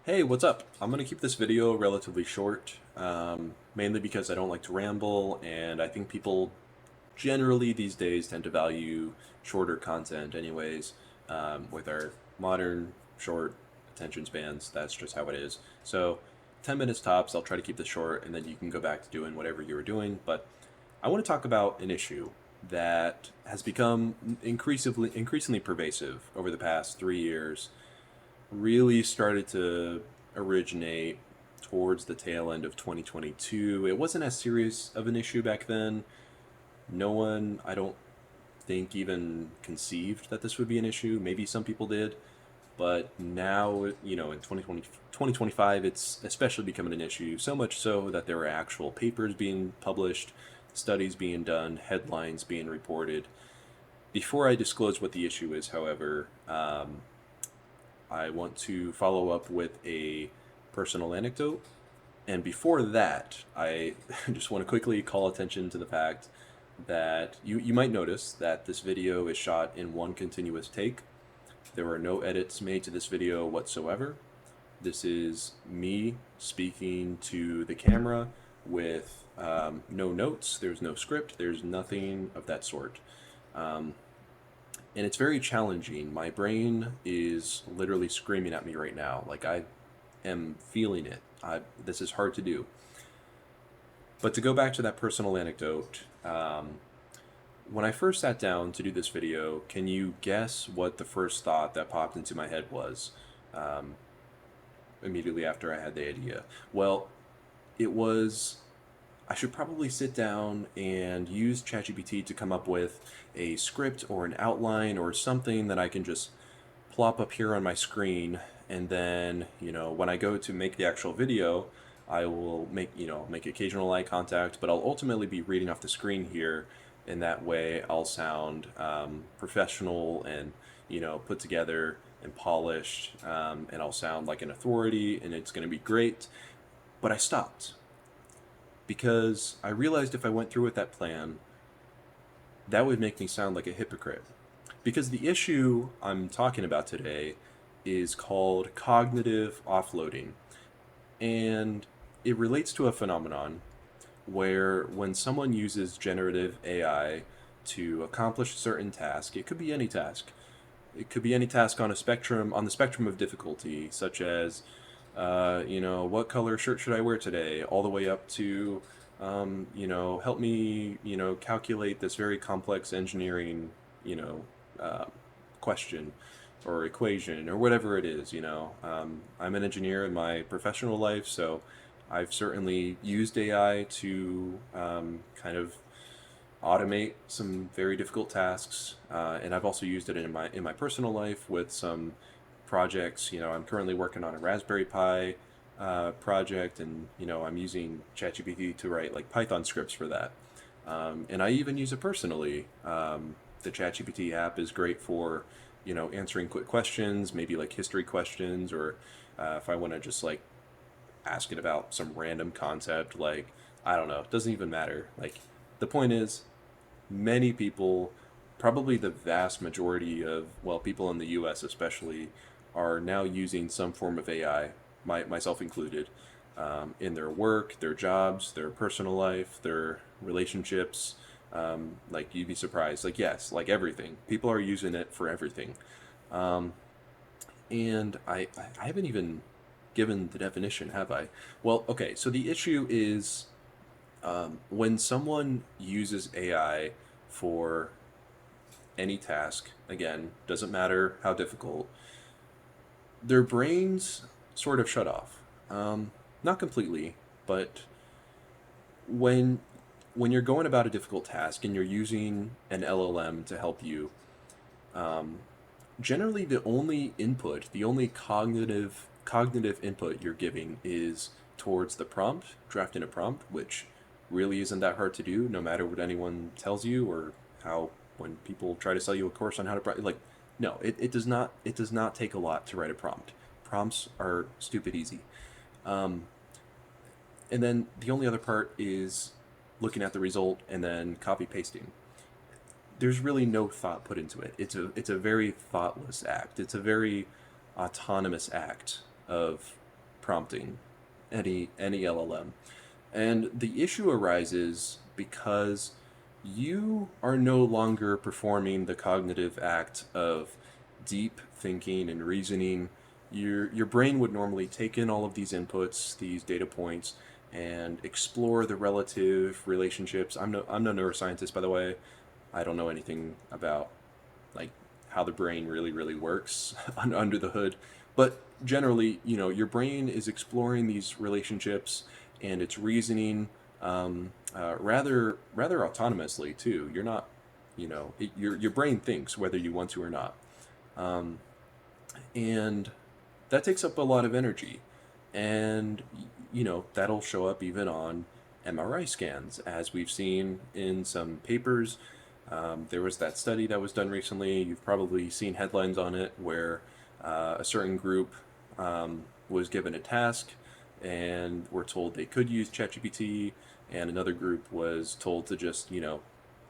Hey, what's up? I'm going to keep this video relatively short, mainly because I don't like to ramble, and I think people generally these days tend to value shorter content anyways. With our modern short attention spans, that's just how it is. So 10 minutes tops, I'll try to keep this short, and then you can go back to doing whatever you were doing. But I want to talk about an issue that has become increasingly pervasive over the past 3 years, really started to originate towards the tail end of 2022. It wasn't as serious of an issue back then. No one, I don't think, even conceived that this would be an issue. Maybe some people did, but now, in 2025, it's especially becoming an issue, so much so that there are actual papers being published, studies being done, headlines being reported. Before I disclose what the issue is, however, I want to follow up with a personal anecdote. And before that, I just want to quickly call attention to the fact that you might notice that this video is shot in one continuous take. There are no edits made to this video whatsoever. This is me speaking to the camera with no notes, there's no script, there's nothing of that sort. Um, and it's very challenging. My brain is literally screaming at me right now. Like, I am feeling it. This is hard to do. But to go back to that personal anecdote, when I first sat down to do this video, can you guess what the first thought that popped into my head was um, immediately after I had the idea? Well, it was I should probably sit down and use ChatGPT to come up with a script or an outline or something that I can just plop up here on my screen. And then, when I go to make the actual video, I will make occasional eye contact, but I'll ultimately be reading off the screen here. And that way I'll sound professional and, put together and polished, and I'll sound like an authority, and it's going to be great. But I stopped because I realized if I went through with that plan, that would make me sound like a hypocrite. Because the issue I'm talking about today is called cognitive offloading. And it relates to a phenomenon where when someone uses generative AI to accomplish a certain task, it could be any task. It could be any task on the spectrum of difficulty, such as what color shirt should I wear today, all the way up to, help me, calculate this very complex engineering, you know, uh, question or equation or whatever it is. I'm an engineer in my professional life, so I've certainly used AI to kind of automate some very difficult tasks, and I've also used it in my personal life with some projects. I'm currently working on a Raspberry Pi project, and I'm using ChatGPT to write like Python scripts for that. And I even use it personally. The ChatGPT app is great for answering quick questions, maybe like history questions, or if I want to just like ask it about some random concept, like I don't know, it doesn't even matter. Like the point is, many people, probably the vast majority of, well, people in the US especially, are now using some form of AI, myself included, in their work, their jobs, their personal life, their relationships. Like, you'd be surprised. Like, yes, like everything. People are using it for everything. Um, and I haven't even given the definition, have I? Well, okay, so the issue is when someone uses AI for any task, again, doesn't matter how difficult, their brains sort of shut off. Not completely, but when when you're going about a difficult task and you're using an LLM to help you, um, generally the only input, the only cognitive input you're giving is towards the prompt, drafting a prompt, which really isn't that hard to do, no matter what anyone tells you or how when people try to sell you a course on how to like. No, it does not take a lot to write a prompt. Prompts are stupid easy. Um, and then the only other part is looking at the result and then copy pasting. There's really no thought put into it. It's a very thoughtless act. It's a very autonomous act of prompting any LLM. And the issue arises because you are no longer performing the cognitive act of deep thinking and reasoning. Your brain would normally take in all of these inputs, these data points, and explore the relative relationships. I'm no neuroscientist, by the way. I don't know anything about like how the brain really works under the hood, but generally, your brain is exploring these relationships and it's reasoning rather autonomously too. You're not, your brain thinks whether you want to or not, um, and that takes up a lot of energy, and that'll show up even on MRI scans, as we've seen in some papers. There was that study that was done recently. You've probably seen headlines on it where a certain group was given a task and were told they could use ChatGPT, and another group was told to just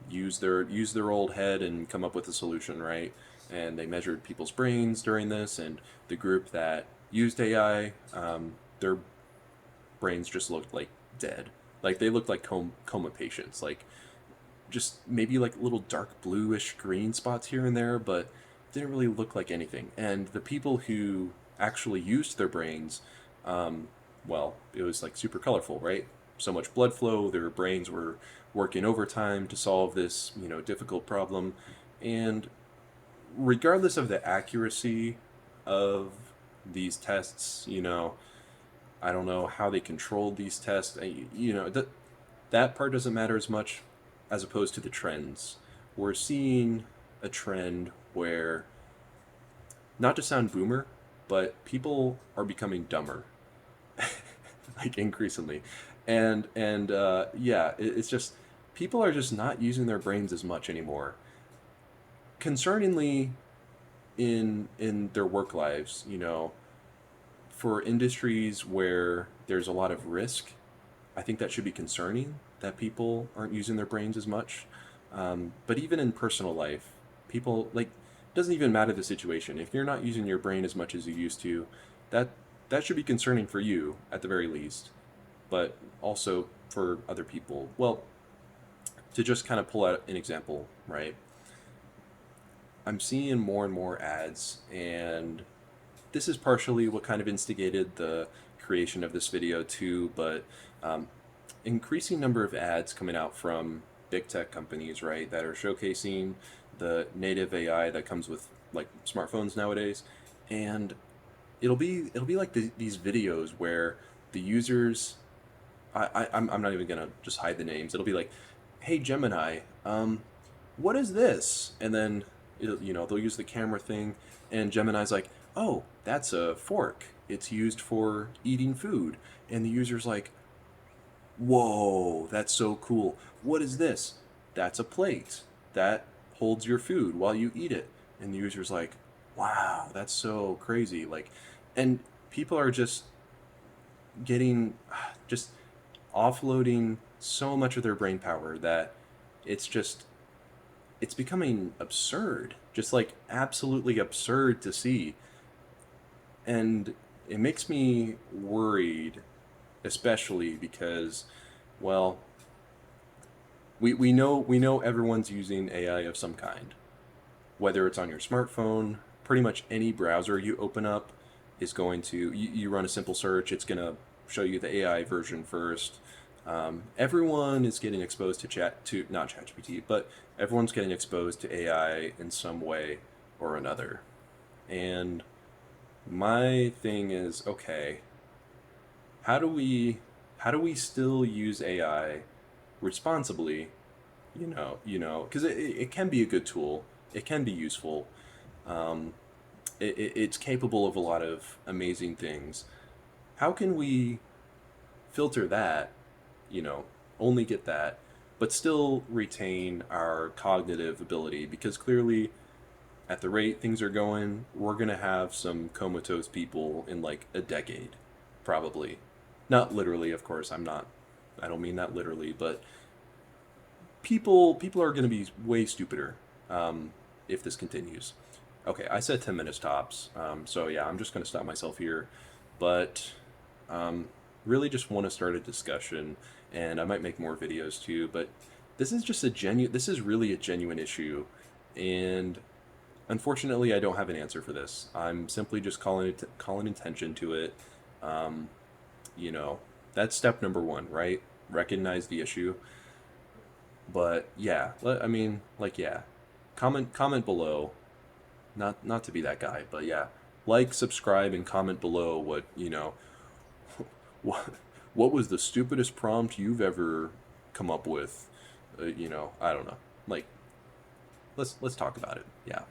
use their old head and come up with a solution, right? And they measured people's brains during this, and the group that used AI, their brains just looked like dead. Like they looked like coma patients, like just maybe like little dark bluish green spots here and there, but didn't really look like anything. And the people who actually used their brains, well, it was like super colorful, right? So much blood flow, their brains were working overtime to solve this, difficult problem. And regardless of the accuracy of these tests, I don't know how they controlled these tests. That part doesn't matter as much as opposed to the trends. We're seeing a trend where, not to sound boomer, but people are becoming dumber, like increasingly, and yeah, it's just people are just not using their brains as much anymore. Concerningly, in their work lives, for industries where there's a lot of risk, I think that should be concerning that people aren't using their brains as much. But even in personal life, people like it doesn't even matter the situation. If you're not using your brain as much as you used to, that that should be concerning for you at the very least, but also for other people. Well, to just kind of pull out an example, right? I'm seeing more and more ads, and this is partially what kind of instigated the creation of this video too, but um, increasing number of ads coming out from big tech companies, right, that are showcasing the native AI that comes with like smartphones nowadays, and it'll be like these videos where the users, I'm not even gonna just hide the names. It'll be like, hey Gemini, what is this? And then they'll use the camera thing, and Gemini's like, oh, that's a fork. It's used for eating food. And the user's like, whoa, that's so cool. What is this? That's a plate that holds your food while you eat it. And the user's like, wow, that's so crazy. Like, and people are just getting, just offloading so much of their brain power that it's just, it's becoming absurd. Just like absolutely absurd to see. And it makes me worried, especially because, well, we know everyone's using AI of some kind, whether it's on your smartphone. Pretty much any browser you open up is going to you run a simple search. It's going to show you the AI version first. Everyone is getting exposed to not ChatGPT, but everyone's getting exposed to AI in some way or another. And my thing is, okay, how do we still use AI responsibly? Because it can be a good tool. It can be useful. Um, it's capable of a lot of amazing things. How can we filter that, you know, only get that, but still retain our cognitive ability? Because clearly, at the rate things are going, we're going to have some comatose people in like a decade, probably. Not literally, of course. I don't mean that literally, but people are going to be way stupider if this continues. Okay, I said 10 minutes tops. So yeah, I'm just going to stop myself here. But Really just want to start a discussion, and I might make more videos too, but this is really a genuine issue, and unfortunately I don't have an answer for this. I'm simply just calling attention to it. Um, you know, that's step number one, right? Recognize the issue. But yeah, I mean, like, yeah, comment below. Not to be that guy, but yeah, like, subscribe, and comment below what what was the stupidest prompt you've ever come up with. I don't know. Like, let's talk about it. Yeah.